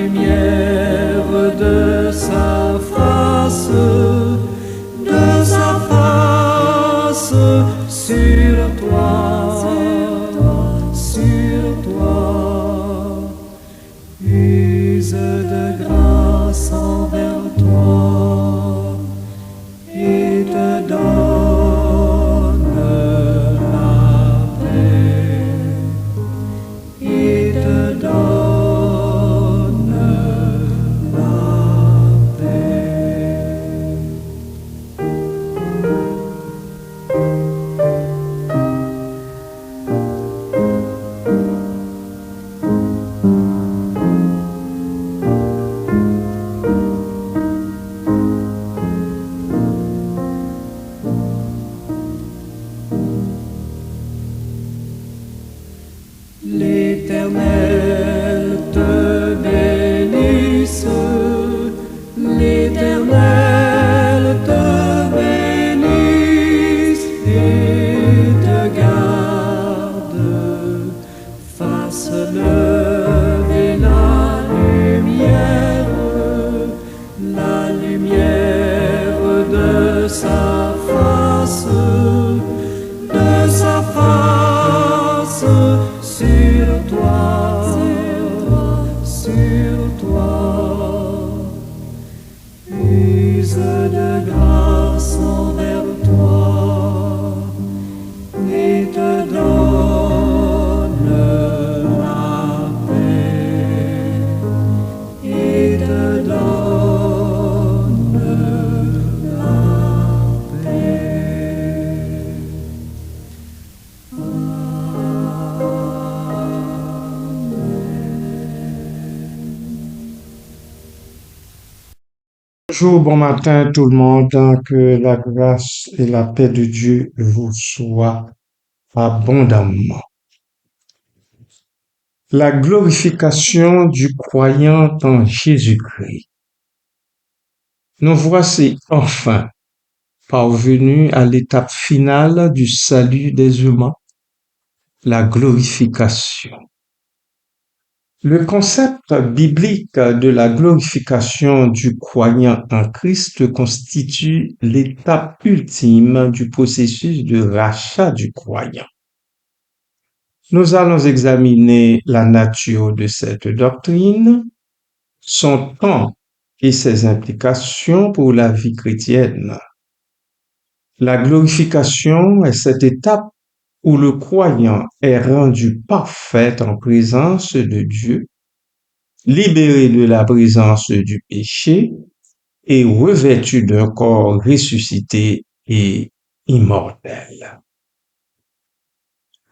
lumière de sa face sur toi, use de grâce envers toi et te donne la paix, et te donne la paix. L'Éternel te bénisse, l'Éternel te bénisse et te garde, fasse lever la lumière de sa face sur toi, use de grâce envers toi et te donne la paix, et te donne la paix. Bonjour, bon matin tout le monde, que la grâce et la paix de Dieu vous soient abondamment. La glorification du croyant en Jésus-Christ. Nous voici enfin parvenus à l'étape finale du salut des humains, la glorification. Le concept biblique de la glorification du croyant en Christ constitue l'étape ultime du processus de rachat du croyant. Nous allons examiner la nature de cette doctrine, son temps et ses implications pour la vie chrétienne. La glorification est cette étape où le croyant est rendu parfait en présence de Dieu, libéré de la présence du péché et revêtu d'un corps ressuscité et immortel.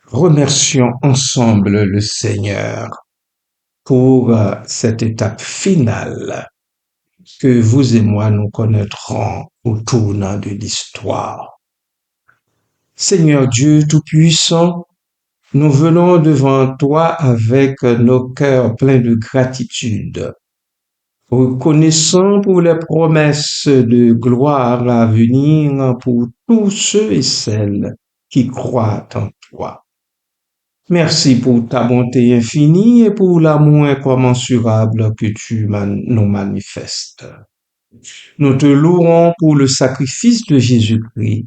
Remercions ensemble le Seigneur pour cette étape finale que vous et moi nous connaîtrons au tournant de l'histoire. Seigneur Dieu Tout-Puissant, nous venons devant toi avec nos cœurs pleins de gratitude, reconnaissant pour les promesses de gloire à venir pour tous ceux et celles qui croient en toi. Merci pour ta bonté infinie et pour l'amour incommensurable que tu nous manifestes. Nous te louons pour le sacrifice de Jésus-Christ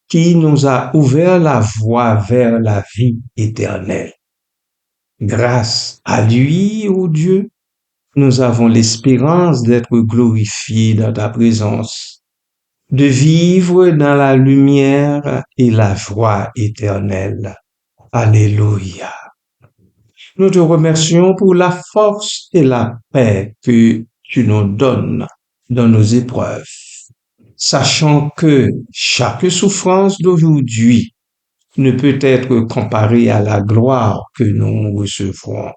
qui nous a ouvert la voie vers la vie éternelle. Grâce à lui, ô Dieu, nous avons l'espérance d'être glorifiés dans ta présence, de vivre dans la lumière et la joie éternelle. Alléluia. Nous te remercions pour la force et la paix que tu nous donnes dans nos épreuves, sachant que chaque souffrance d'aujourd'hui ne peut être comparée à la gloire que nous recevrons.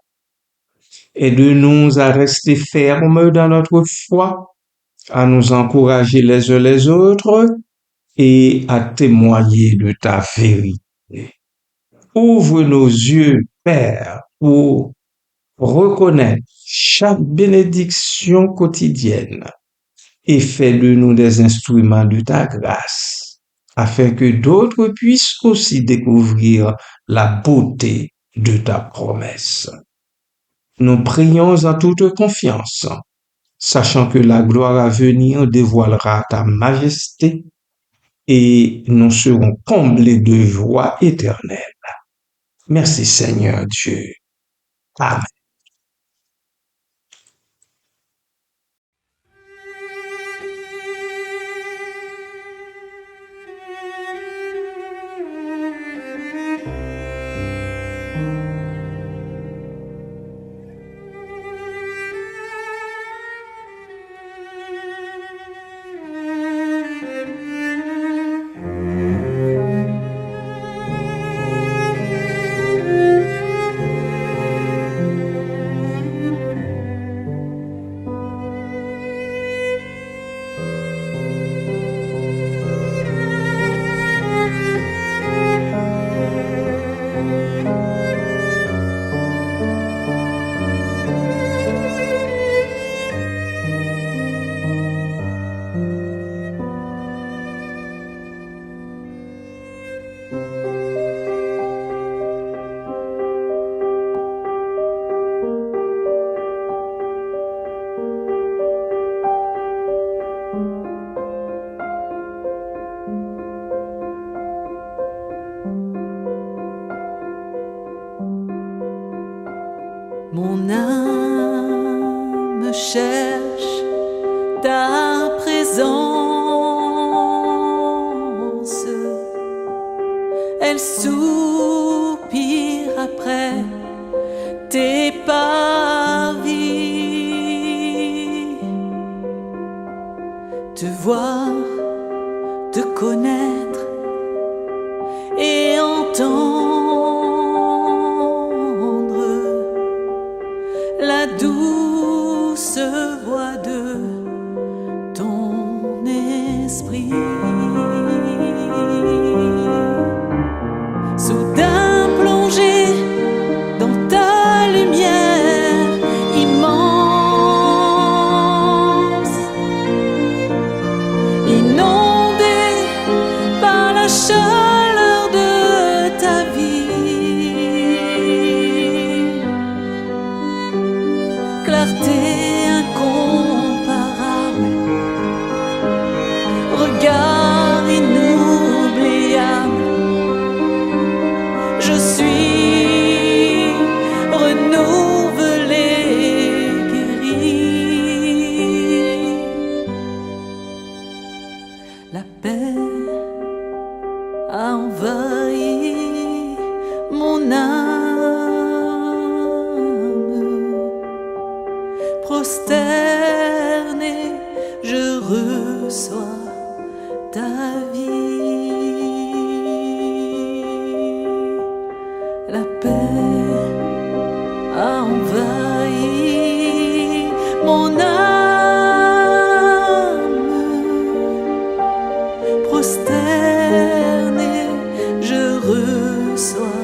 Aide-nous à rester fermes dans notre foi, à nous encourager les uns les autres et à témoigner de ta vérité. Ouvre nos yeux, Père, pour reconnaître chaque bénédiction quotidienne et fais de nous des instruments de ta grâce, afin que d'autres puissent aussi découvrir la beauté de ta promesse. Nous prions en toute confiance, sachant que la gloire à venir dévoilera ta majesté et nous serons comblés de joie éternelle. Merci Seigneur Dieu. Amen. Mon âme cherche ta présence, elle soupire après tes parvis. Te voir, te connaître et entendre la douce voix de ton esprit. Soudain plongé dans ta lumière immense, inondé par la chaleur de ta vie, clarté incomparable, regard inoubliable. Je suis renouvelé, guéri. La paix a envahi mon âme. Prosterné, je reçois ta vie. La paix a envahi mon âme. Prosterné, je reçois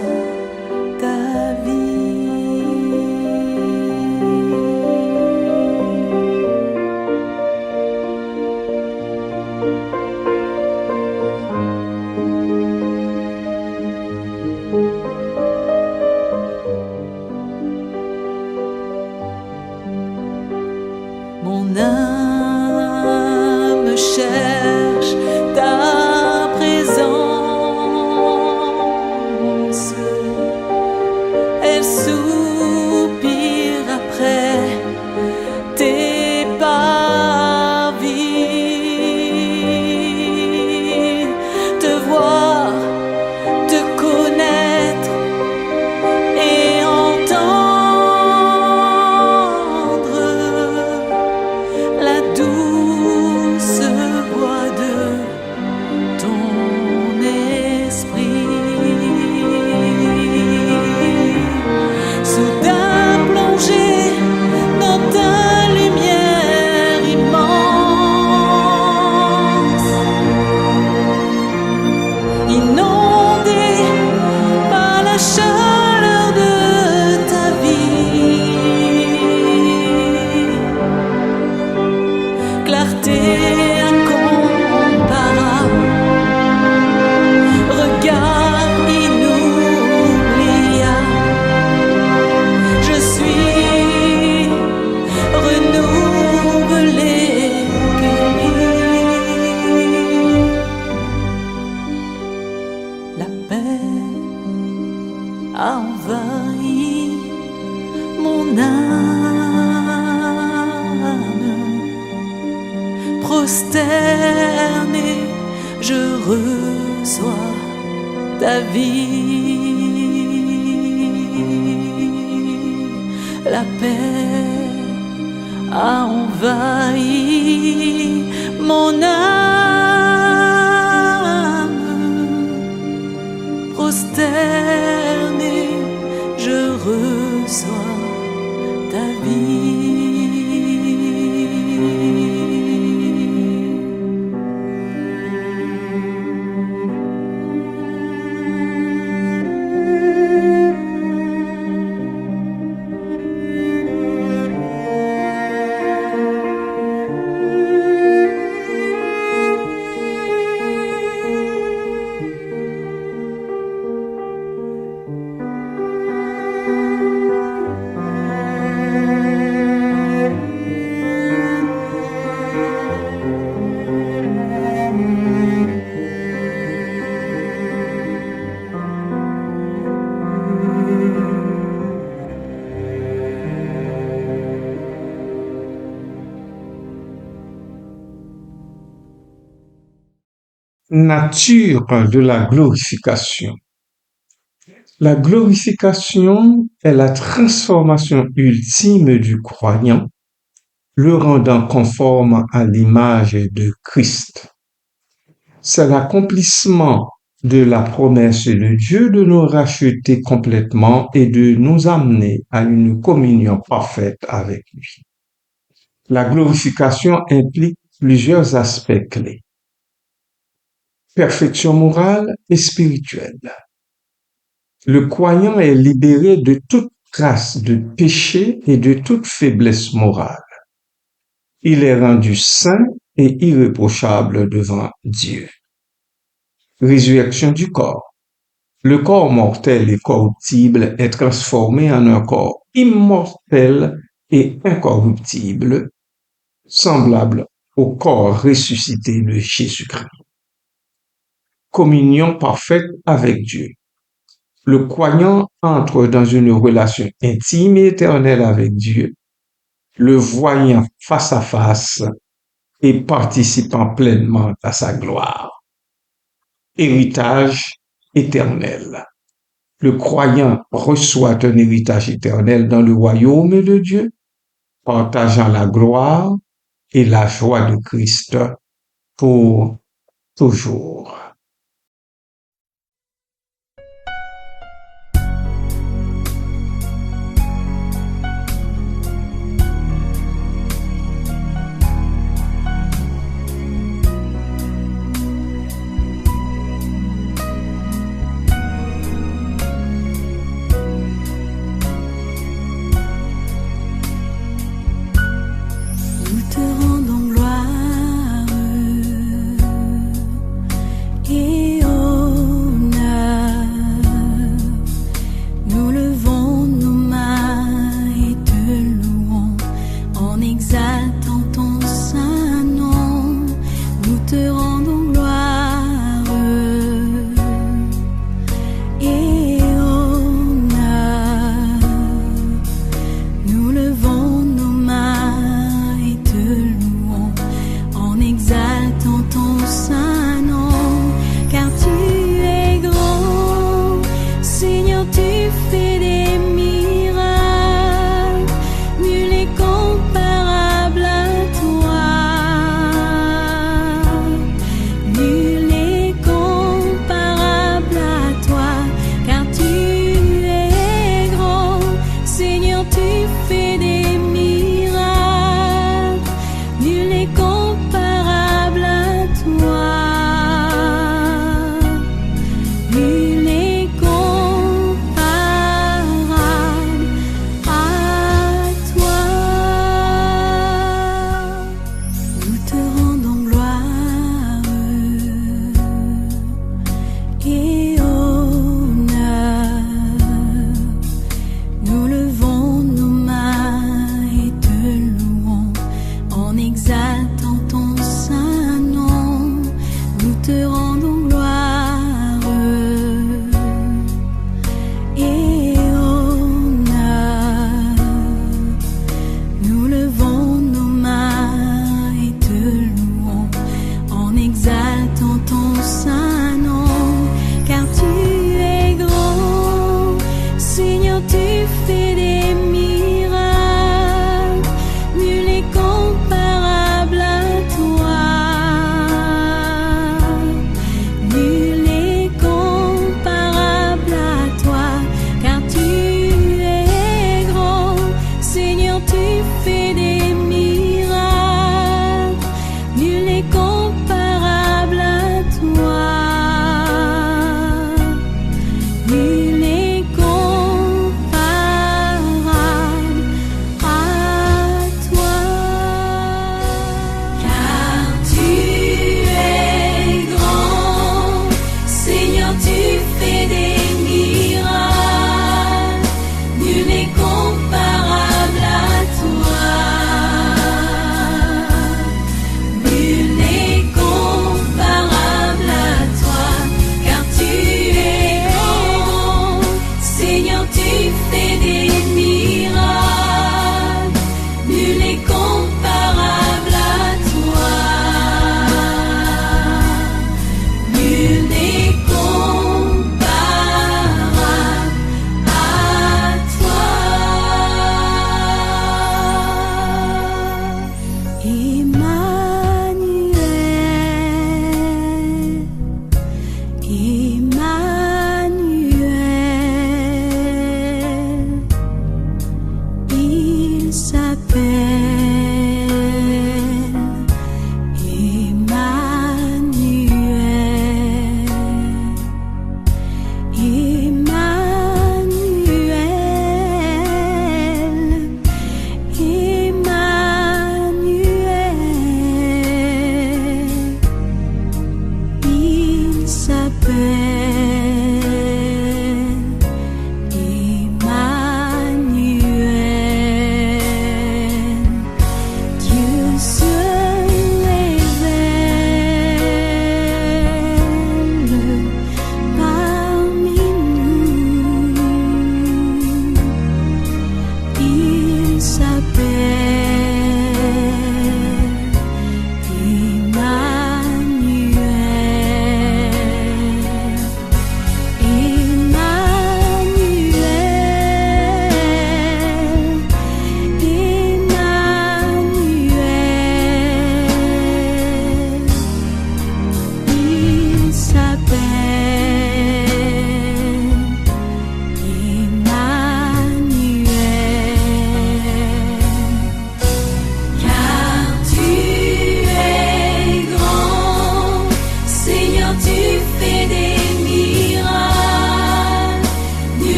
ta vie. Mon âme cherche ta présence, elle soupire après tes parvis. Te voir, te connaître et entendre la douce voix mon âme prosternée, je reçois ta vie. La paix a envahi mon âme prosternée, je reçois ta vie. Nature de la glorification. La glorification est la transformation ultime du croyant, le rendant conforme à l'image de Christ. C'est l'accomplissement de la promesse de Dieu de nous racheter complètement et de nous amener à une communion parfaite avec lui. La glorification implique plusieurs aspects clés. Perfection morale et spirituelle. Le croyant est libéré de toute trace de péché et de toute faiblesse morale. Il est rendu saint et irréprochable devant Dieu. Résurrection du corps. Le corps mortel et corruptible est transformé en un corps immortel et incorruptible, semblable au corps ressuscité de Jésus-Christ. Communion parfaite avec Dieu. Le croyant entre dans une relation intime et éternelle avec Dieu, le voyant face à face et participant pleinement à sa gloire. Héritage éternel. Le croyant reçoit un héritage éternel dans le royaume de Dieu, partageant la gloire et la joie de Christ pour toujours. Nous te rendons gloire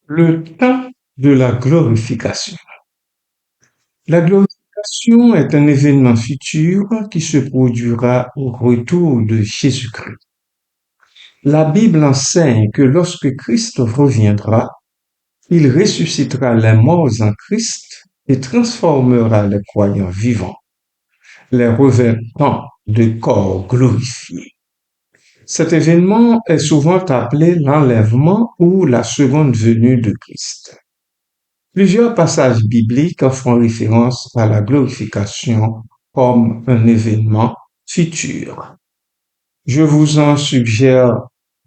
Le temps de la glorification. La glorification est un événement futur qui se produira au retour de Jésus-Christ. La Bible enseigne que lorsque Christ reviendra, il ressuscitera les morts en Christ et transformera les croyants vivants, les revêtant de corps glorifiés. Cet événement est souvent appelé l'enlèvement ou la seconde venue de Christ. Plusieurs passages bibliques font référence à la glorification comme un événement futur. Je vous en suggère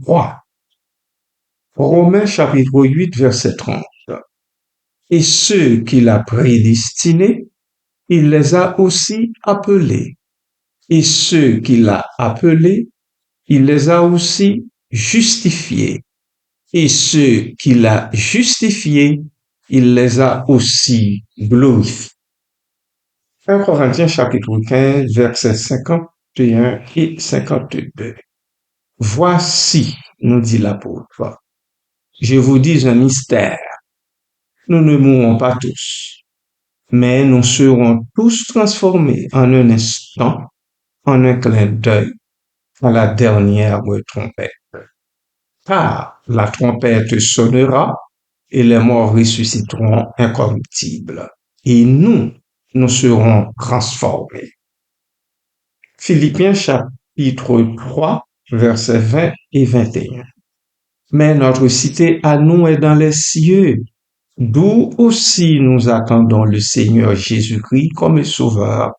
3. Romains chapitre 8, verset 30. Et ceux qu'il a prédestinés, il les a aussi appelés. Et ceux qu'il a appelés, il les a aussi justifiés. Et ceux qu'il a justifiés, il les a aussi glorifiés. 1 Corinthiens chapitre 15, versets 51 et 52. Voici, nous dit l'apôtre, je vous dis un mystère. Nous ne mourrons pas tous, mais nous serons tous transformés en un instant, en un clin d'œil, à la dernière trompette. Car la trompette sonnera et les morts ressusciteront incorruptibles. Et nous serons transformés. Philippiens chapitre 3, versets 20 et 21. Mais notre cité à nous est dans les cieux, d'où aussi nous attendons le Seigneur Jésus-Christ comme Sauveur,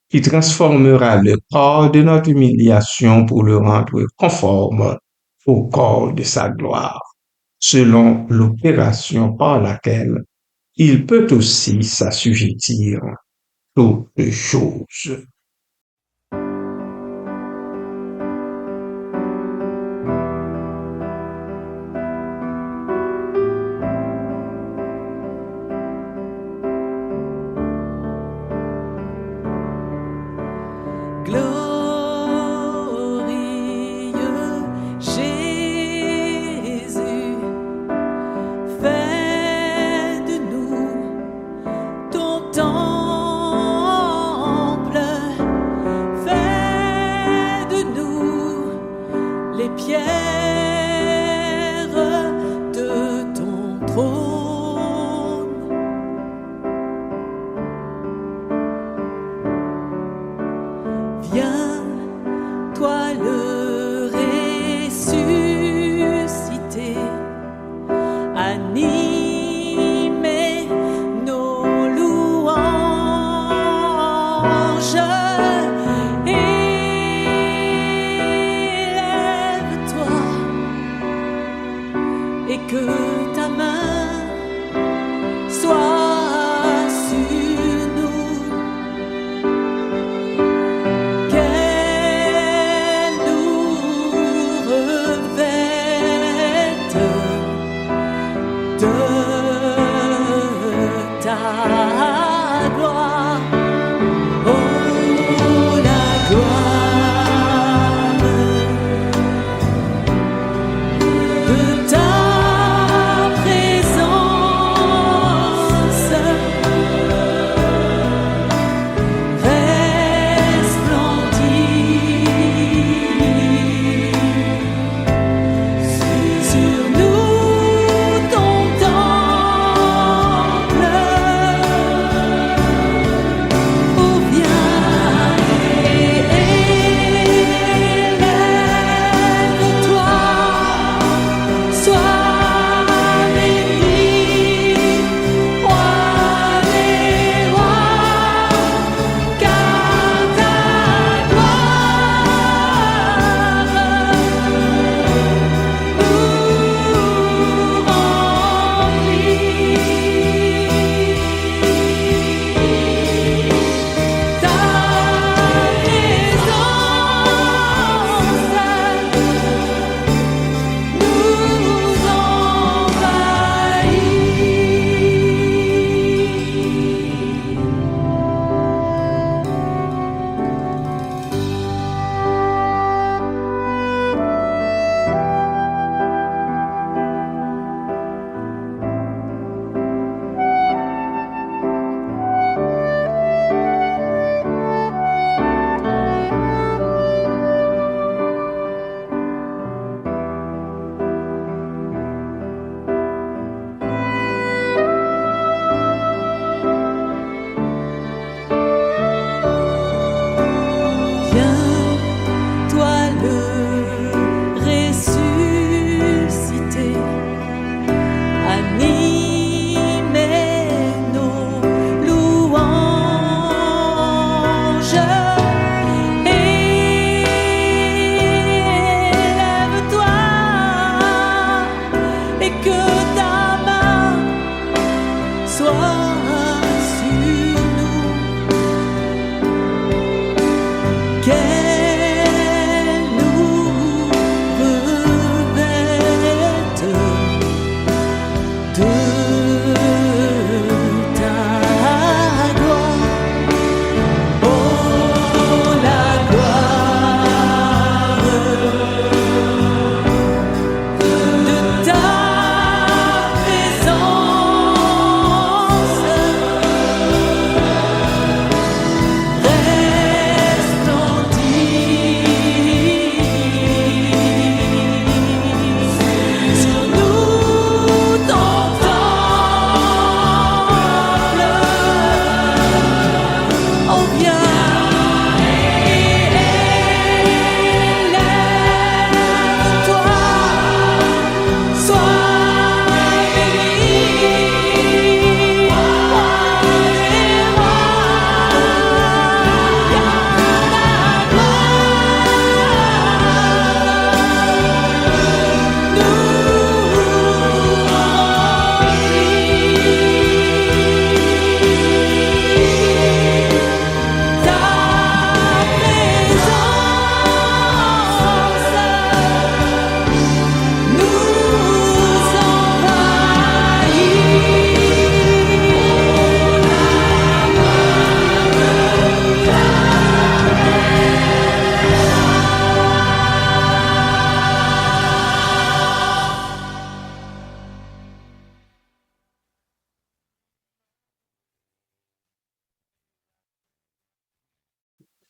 qui transformera le corps de notre humiliation pour le rendre conforme au corps de sa gloire, selon l'opération par laquelle il peut aussi s'assujettir toutes choses. Glorieux Jésus, fais de nous ton temple, fais de nous les pierres de ton trône. Viens, toi le ressuscité, animer nos louanges. Élève-toi,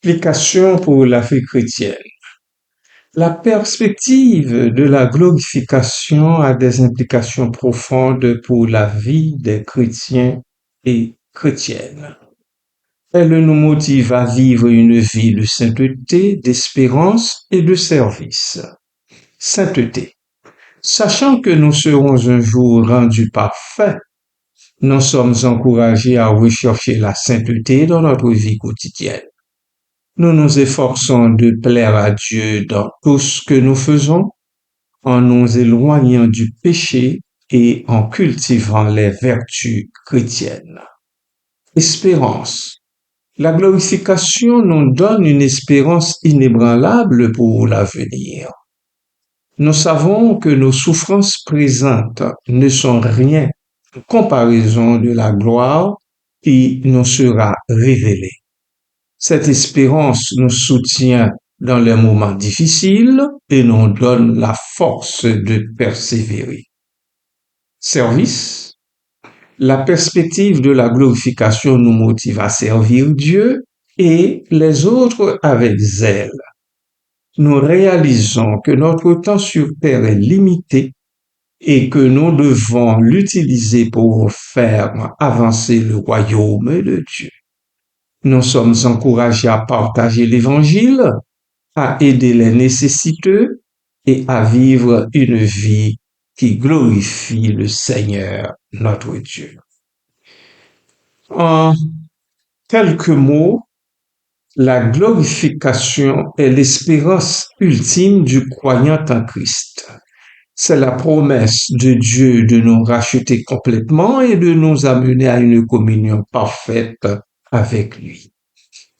Application pour la vie chrétienne. La perspective de la glorification a des implications profondes pour la vie des chrétiens et chrétiennes. Elle nous motive à vivre une vie de sainteté, d'espérance et de service. Sainteté. Sachant que nous serons un jour rendus parfaits, nous sommes encouragés à rechercher la sainteté dans notre vie quotidienne. Nous nous efforçons de plaire à Dieu dans tout ce que nous faisons, en nous éloignant du péché et en cultivant les vertus chrétiennes. Espérance. La glorification nous donne une espérance inébranlable pour l'avenir. Nous savons que nos souffrances présentes ne sont rien en comparaison de la gloire qui nous sera révélée. Cette espérance nous soutient dans les moments difficiles et nous donne la force de persévérer. Service. La perspective de la glorification nous motive à servir Dieu et les autres avec zèle. Nous réalisons que notre temps sur terre est limité et que nous devons l'utiliser pour faire avancer le royaume de Dieu. Nous sommes encouragés à partager l'Évangile, à aider les nécessiteux et à vivre une vie qui glorifie le Seigneur, notre Dieu. En quelques mots, la glorification est l'espérance ultime du croyant en Christ. C'est la promesse de Dieu de nous racheter complètement et de nous amener à une communion parfaite avec lui.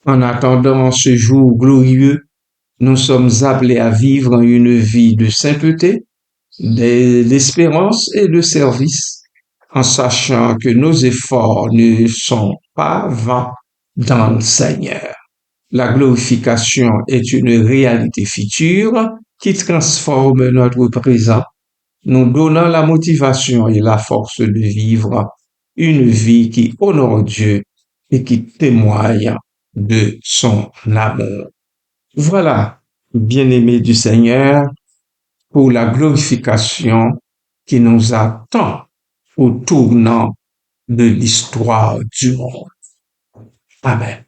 En attendant ce jour glorieux, nous sommes appelés à vivre une vie de sainteté, d'espérance et de service, en sachant que nos efforts ne sont pas vains dans le Seigneur. La glorification est une réalité future qui transforme notre présent, nous donnant la motivation et la force de vivre une vie qui honore Dieu et qui témoigne de son amour. Voilà, bien-aimés du Seigneur, pour la glorification qui nous attend au tournant de l'histoire du monde. Amen.